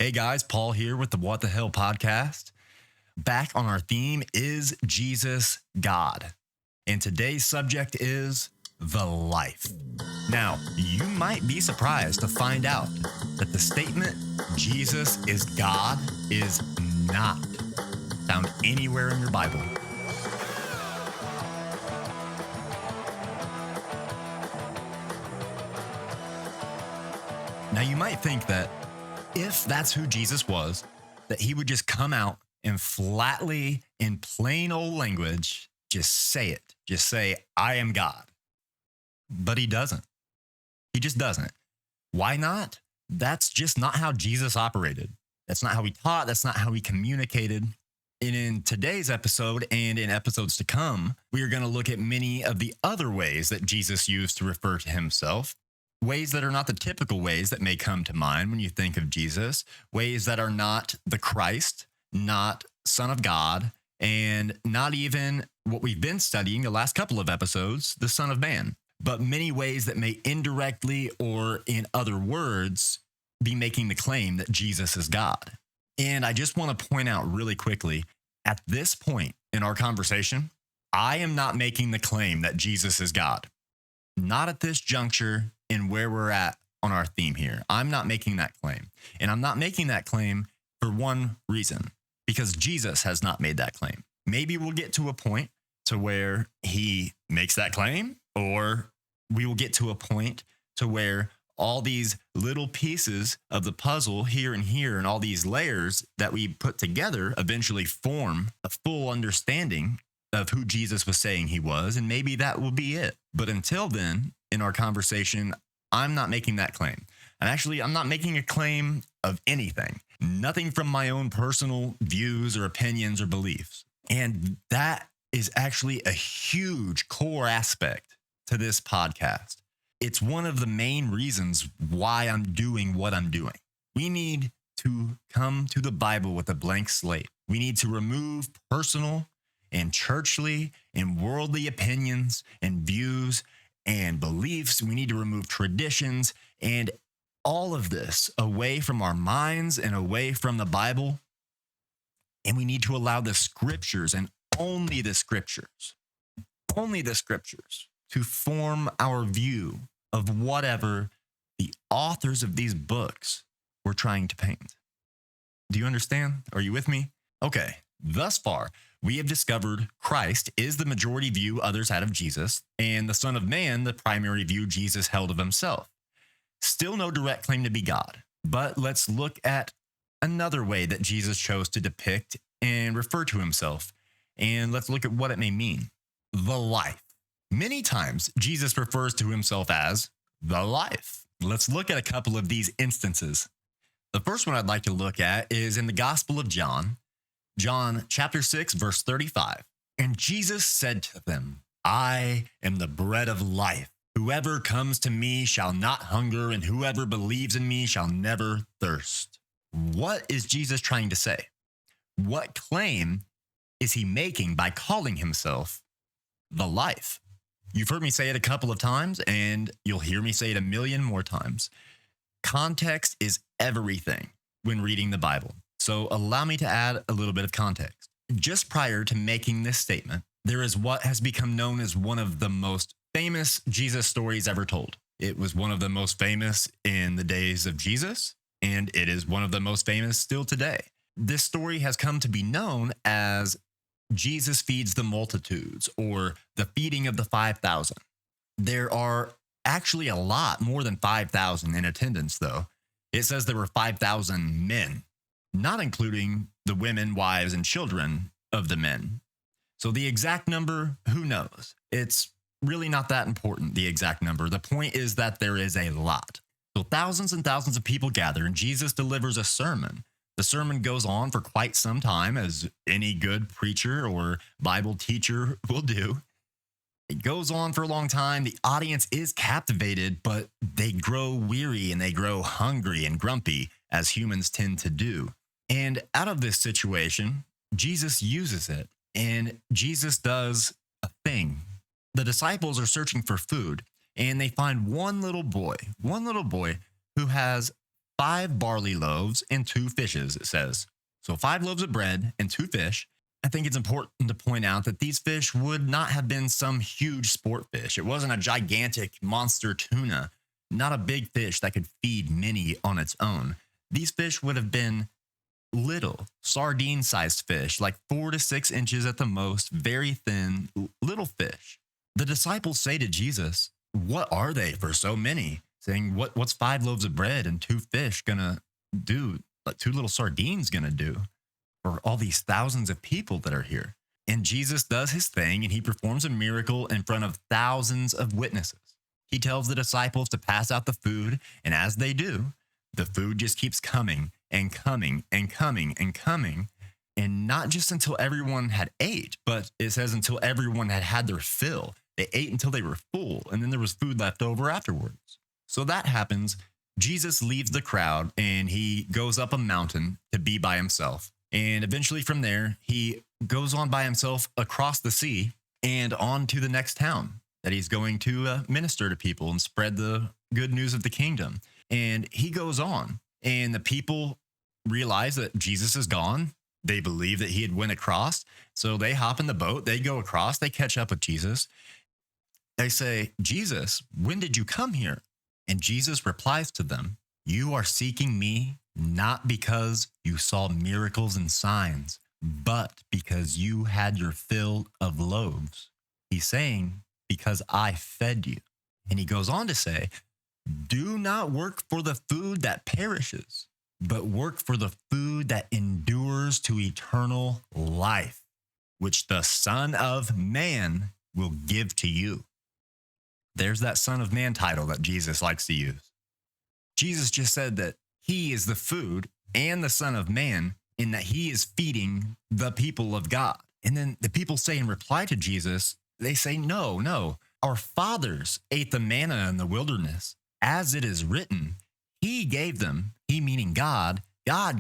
Hey guys, Paul here with the What the Hell podcast. Back on our theme, is Jesus God? And today's subject is the life. Now, you might be surprised to find out that the statement Jesus is God is not found anywhere in your Bible. Now, you might think that if that's who Jesus was, that he would just come out and flatly, in plain old language, just say it. Just say, I am God. But he doesn't. He just doesn't. Why not? That's just not how Jesus operated. That's not how he taught. That's not how he communicated. And in today's episode and in episodes to come, we are going to look at many of the other ways that Jesus used to refer to himself. Ways that are not the typical ways that may come to mind when you think of Jesus, ways that are not the Christ, not Son of God, and not even what we've been studying the last couple of episodes, the Son of Man, but many ways that may indirectly or in other words be making the claim that Jesus is God. And I just want to point out really quickly, at this point in our conversation, I am not making the claim that Jesus is God. Not at this juncture in where we're at on our theme here. I'm not making that claim. And I'm not making that claim for one reason, because Jesus has not made that claim. Maybe we'll get to a point to where he makes that claim, or we will get to a point to where all these little pieces of the puzzle here and all these layers that we put together eventually form a full understanding of who Jesus was saying he was, and maybe that will be it. But until then, in our conversation, I'm not making that claim. And actually, I'm not making a claim of anything, nothing from my own personal views or opinions or beliefs. And that is actually a huge core aspect to this podcast. It's one of the main reasons why I'm doing what I'm doing. We need to come to the Bible with a blank slate. We need to remove personal and churchly and worldly opinions and views and beliefs. We need to remove traditions and all of this away from our minds and away from the Bible. And we need to allow the scriptures, and only the scriptures to form our view of whatever the authors of these books were trying to paint. Do you understand? Are you with me? Okay, thus far, we have discovered Christ is the majority view others had of Jesus, and the Son of Man, the primary view Jesus held of himself. Still no direct claim to be God, but let's look at another way that Jesus chose to depict and refer to himself, and let's look at what it may mean. The life. Many times, Jesus refers to himself as the life. Let's look at a couple of these instances. The first one I'd like to look at is in the Gospel of John chapter 6, verse 35. And Jesus said to them, I am the bread of life. Whoever comes to me shall not hunger, and whoever believes in me shall never thirst. What is Jesus trying to say? What claim is he making by calling himself the life? You've heard me say it a couple of times, and you'll hear me say it a million more times. Context is everything when reading the Bible. So allow me to add a little bit of context. Just prior to making this statement, there is what has become known as one of the most famous Jesus stories ever told. It was one of the most famous in the days of Jesus, and it is one of the most famous still today. This story has come to be known as Jesus feeds the multitudes, or the feeding of the 5,000. There are actually a lot more than 5,000 in attendance, though. It says there were 5,000 men, not including the women, wives, and children of the men. So the exact number, who knows? It's really not that important, the exact number. The point is that there is a lot. So thousands and thousands of people gather, and Jesus delivers a sermon. The sermon goes on for quite some time, as any good preacher or Bible teacher will do. It goes on for a long time. The audience is captivated, but they grow weary and they grow hungry and grumpy, as humans tend to do. And out of this situation, Jesus uses it, and Jesus does a thing. The disciples are searching for food, and they find one little boy who has 5 barley loaves and 2 fishes, it says. So 5 loaves of bread and 2 fish. I think it's important to point out that these fish would not have been some huge sport fish. It wasn't a gigantic monster tuna, not a big fish that could feed many on its own. These fish would have been little, sardine-sized fish, like 4 to 6 inches at the most, very thin, little fish. The disciples say to Jesus, "What are they for so many?" Saying, what's 5 loaves of bread and 2 fish gonna do? What 2 little sardines gonna do for all these thousands of people that are here? And Jesus does his thing, and he performs a miracle in front of thousands of witnesses. He tells the disciples to pass out the food, and as they do, the food just keeps coming and coming and coming and coming. And not just until everyone had ate, but it says until everyone had had their fill. They ate until they were full, and then there was food left over afterwards. So that happens. Jesus leaves the crowd, and he goes up a mountain to be by himself. And eventually from there, he goes on by himself across the sea and on to the next town that he's going to minister to people and spread the good news of the kingdom. And he goes on, and the people realize that Jesus is gone. They believe that he had went across. So they hop in the boat, they go across, they catch up with Jesus. They say, "Jesus, when did you come here?" And Jesus replies to them, "You are seeking me not because you saw miracles and signs, but because you had your fill of loaves." He's saying, because I fed you. And he goes on to say, "Do not work for the food that perishes, but work for the food that endures to eternal life, which the Son of Man will give to you." There's that Son of Man title that Jesus likes to use. Jesus just said that he is the food and the Son of Man, in that he is feeding the people of God. And then the people say in reply to Jesus, they say, no, our fathers ate the manna in the wilderness. As it is written, he gave them, he meaning God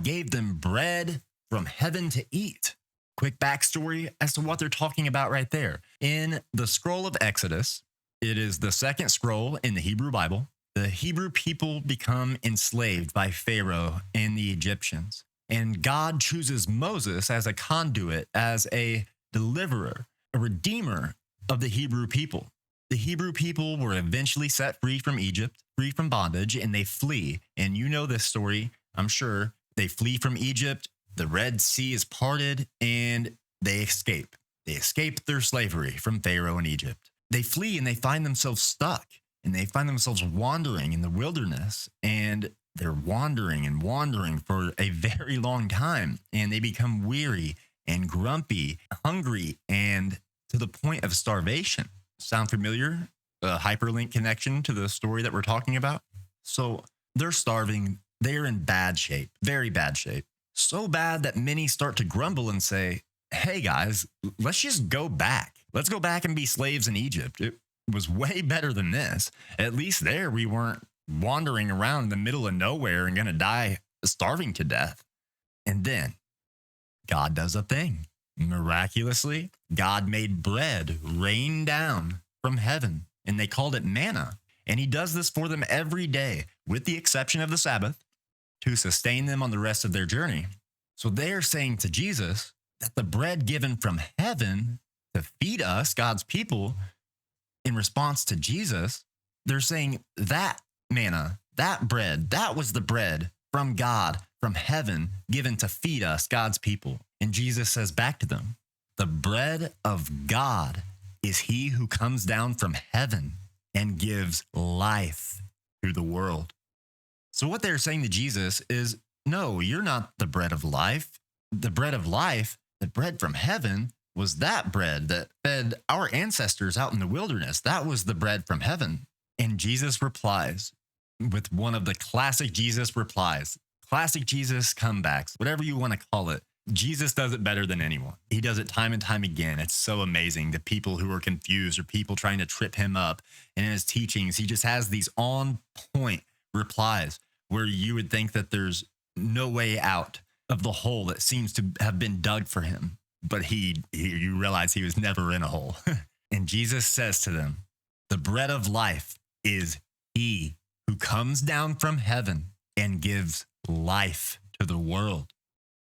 gave them bread from heaven to eat. Quick backstory as to what they're talking about right there. In the scroll of Exodus, it is the second scroll in the Hebrew Bible. The Hebrew people become enslaved by Pharaoh and the Egyptians. And God chooses Moses as a conduit, as a deliverer, a redeemer of the Hebrew people. The Hebrew people were eventually set free from Egypt, free from bondage, and they flee. And you know this story, I'm sure. They flee from Egypt, the Red Sea is parted, and they escape. They escape their slavery from Pharaoh in Egypt. They flee and they find themselves stuck, and they find themselves wandering in the wilderness, and they're wandering and wandering for a very long time, and they become weary and grumpy, hungry, and to the point of starvation. Sound familiar? A hyperlink connection to the story that we're talking about. So they're starving. They're in bad shape, very bad shape. So bad that many start to grumble and say, "Hey guys, let's just go back. Let's go back and be slaves in Egypt. It was way better than this. At least there we weren't wandering around in the middle of nowhere and going to die starving to death." And then God does a thing. Miraculously, God made bread rain down from heaven, and they called it manna. And he does this for them every day, with the exception of the Sabbath, to sustain them on the rest of their journey. So they are saying to Jesus that the bread given from heaven to feed us, God's people, in response to Jesus, they're saying that manna, that bread, that was the bread from God, from heaven, given to feed us, God's people. And Jesus says back to them, "The bread of God is he who comes down from heaven and gives life to the world." So what they're saying to Jesus is, no, you're not the bread of life. The bread of life, the bread from heaven, was that bread that fed our ancestors out in the wilderness. That was the bread from heaven. And Jesus replies with one of the classic Jesus replies, classic Jesus comebacks, whatever you want to call it. Jesus does it better than anyone. He does it time and time again. It's so amazing. The people who are confused or people trying to trip him up. And in his teachings, he just has these on point replies where you would think that there's no way out of the hole that seems to have been dug for him. But you realize he was never in a hole. And Jesus says to them, "The bread of life is he who comes down from heaven and gives life to the world.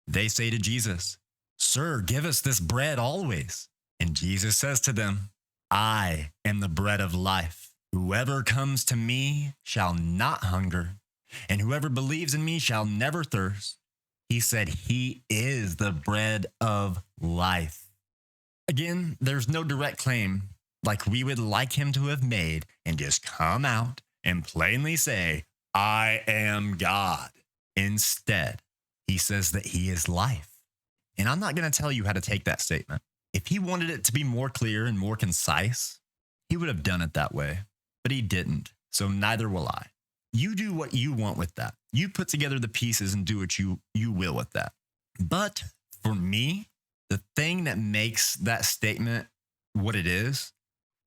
They say to Jesus, "Sir, give us this bread always." And Jesus says to them, "I am the bread of life. Whoever comes to me shall not hunger, and whoever believes in me shall never thirst." He said he is the bread of life. Again, there's no direct claim like we would like him to have made and just come out and plainly say, "I am God." Instead, he says that he is life. And I'm not going to tell you how to take that statement. If he wanted it to be more clear and more concise, he would have done it that way. But he didn't. So neither will I. You do what you want with that. You put together the pieces and do what you will with that. But for me, the thing that makes that statement what it is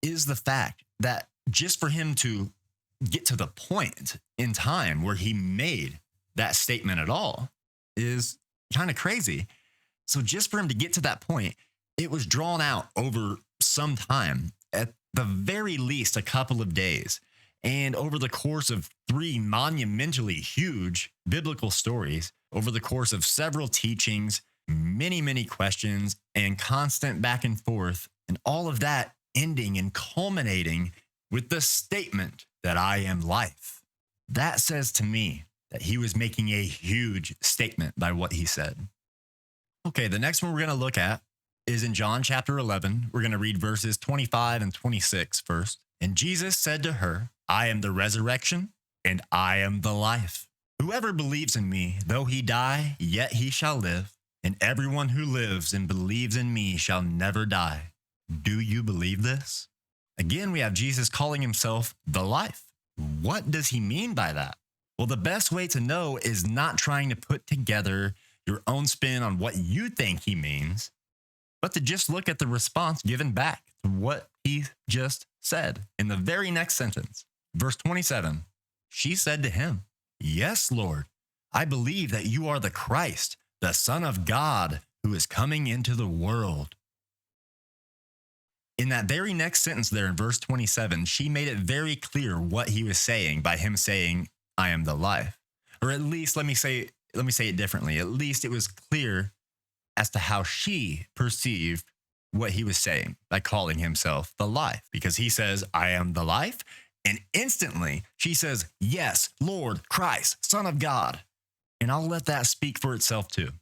the fact that just for him to get to the point in time where he made that statement at all is kind of crazy. So just for him to get to that point, it was drawn out over some time, at the very least a couple of days. And over the course of 3 monumentally huge biblical stories, over the course of several teachings, many questions, and constant back and forth, and all of that ending and culminating with the statement that I am life. That says to me that he was making a huge statement by what he said. Okay, the next one we're going to look at is in John chapter 11. We're going to read verses 25 and 26 first. And Jesus said to her, "I am the resurrection and I am the life. Whoever believes in me, though he die, yet he shall live. And everyone who lives and believes in me shall never die." Do you believe this? Again, we have Jesus calling himself the life. What does he mean by that? Well, the best way to know is not trying to put together your own spin on what you think he means, but to just look at the response given back to what he just said in the very next sentence. Verse 27, she said to him, "Yes, Lord, I believe that you are the Christ, the Son of God, who is coming into the world." In that very next sentence there in verse 27, she made it very clear what he was saying by him saying, "I am the life." Or at least, let me say it differently. At least it was clear as to how she perceived what he was saying by calling himself the life, because he says, "I am the life." And instantly she says, "Yes, Lord, Christ, Son of God." And I'll let that speak for itself too.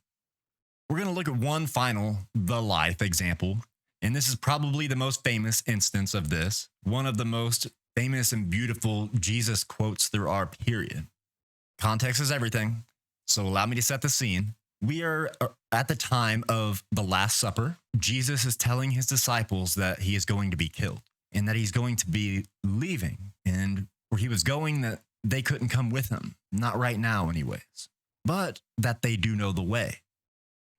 We're going to look at one final the life example. And this is probably the most famous instance of this, one of the most famous and beautiful Jesus quotes there are, period. Context is everything. So allow me to set the scene. We are at the time of the Last Supper. Jesus is telling his disciples that he is going to be killed and that he's going to be leaving. And where he was going, that they couldn't come with him. Not right now anyways. But that they do know the way.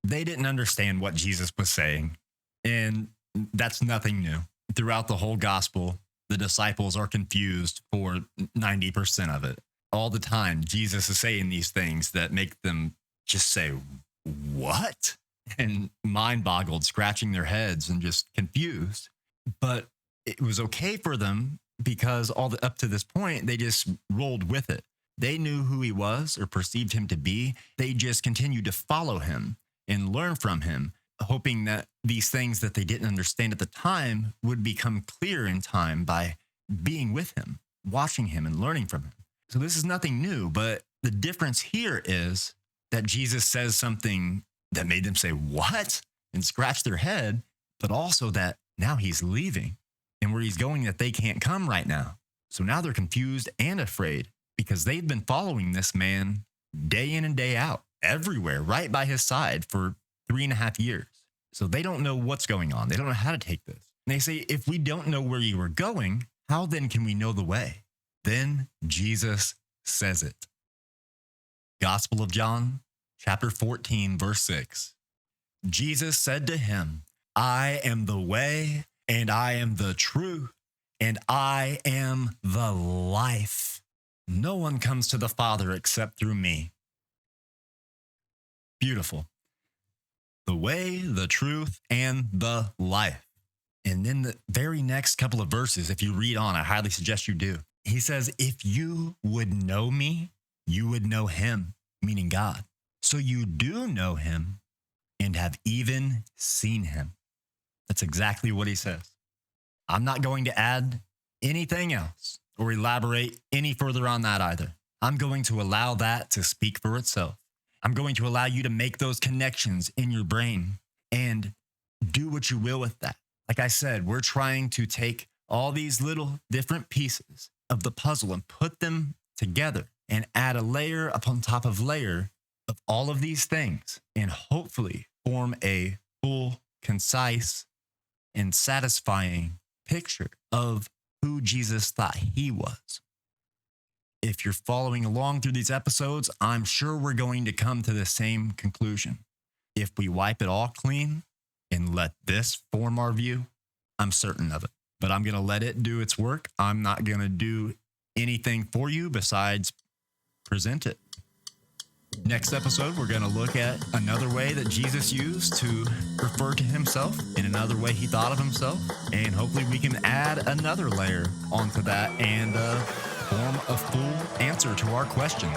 They didn't understand what Jesus was saying. And that's nothing new. Throughout the whole gospel, the disciples are confused for 90% of it. All the time, Jesus is saying these things that make them just say, "What?" And mind boggled, scratching their heads and just confused. But it was okay for them because up to this point, they just rolled with it. They knew who he was or perceived him to be. They just continued to follow him and learn from him, hoping that these things that they didn't understand at the time would become clear in time by being with him, watching him and learning from him. So this is nothing new, but the difference here is that Jesus says something that made them say, "What?" and scratch their head, but also that now he's leaving and where he's going that they can't come right now. So now they're confused and afraid because they've been following this man day in and day out, everywhere, right by his side for 3.5 years. So they don't know what's going on. They don't know how to take this. And they say, "If we don't know where you are going, how then can we know the way?" Then Jesus says it. Gospel of John, chapter 14, verse 6. Jesus said to him, "I am the way, and I am the truth, and I am the life. No one comes to the Father except through me." Beautiful. The way, the truth, and the life. And then the very next couple of verses, if you read on, I highly suggest you do. He says, "If you would know me, you would know him, meaning God. So you do know him and have even seen him. That's exactly what he says. I'm not going to add anything else or elaborate any further on that either. I'm going to allow that to speak for itself. I'm going to allow you to make those connections in your brain and do what you will with that. Like I said, we're trying to take all these little different pieces of the puzzle and put them together and add a layer upon top of layer of all of these things and hopefully form a full, concise, and satisfying picture of who Jesus thought he was. If you're following along through these episodes, I'm sure we're going to come to the same conclusion. If we wipe it all clean and let this form our view, I'm certain of it. But I'm going to let it do its work. I'm not going to do anything for you besides present it. Next episode, we're going to look at another way that Jesus used to refer to himself and another way he thought of himself. And hopefully we can add another layer onto that and form a full answer to our question.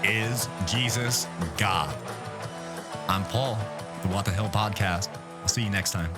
Is Jesus God? I'm Paul, the What the Hell podcast. I'll see you next time.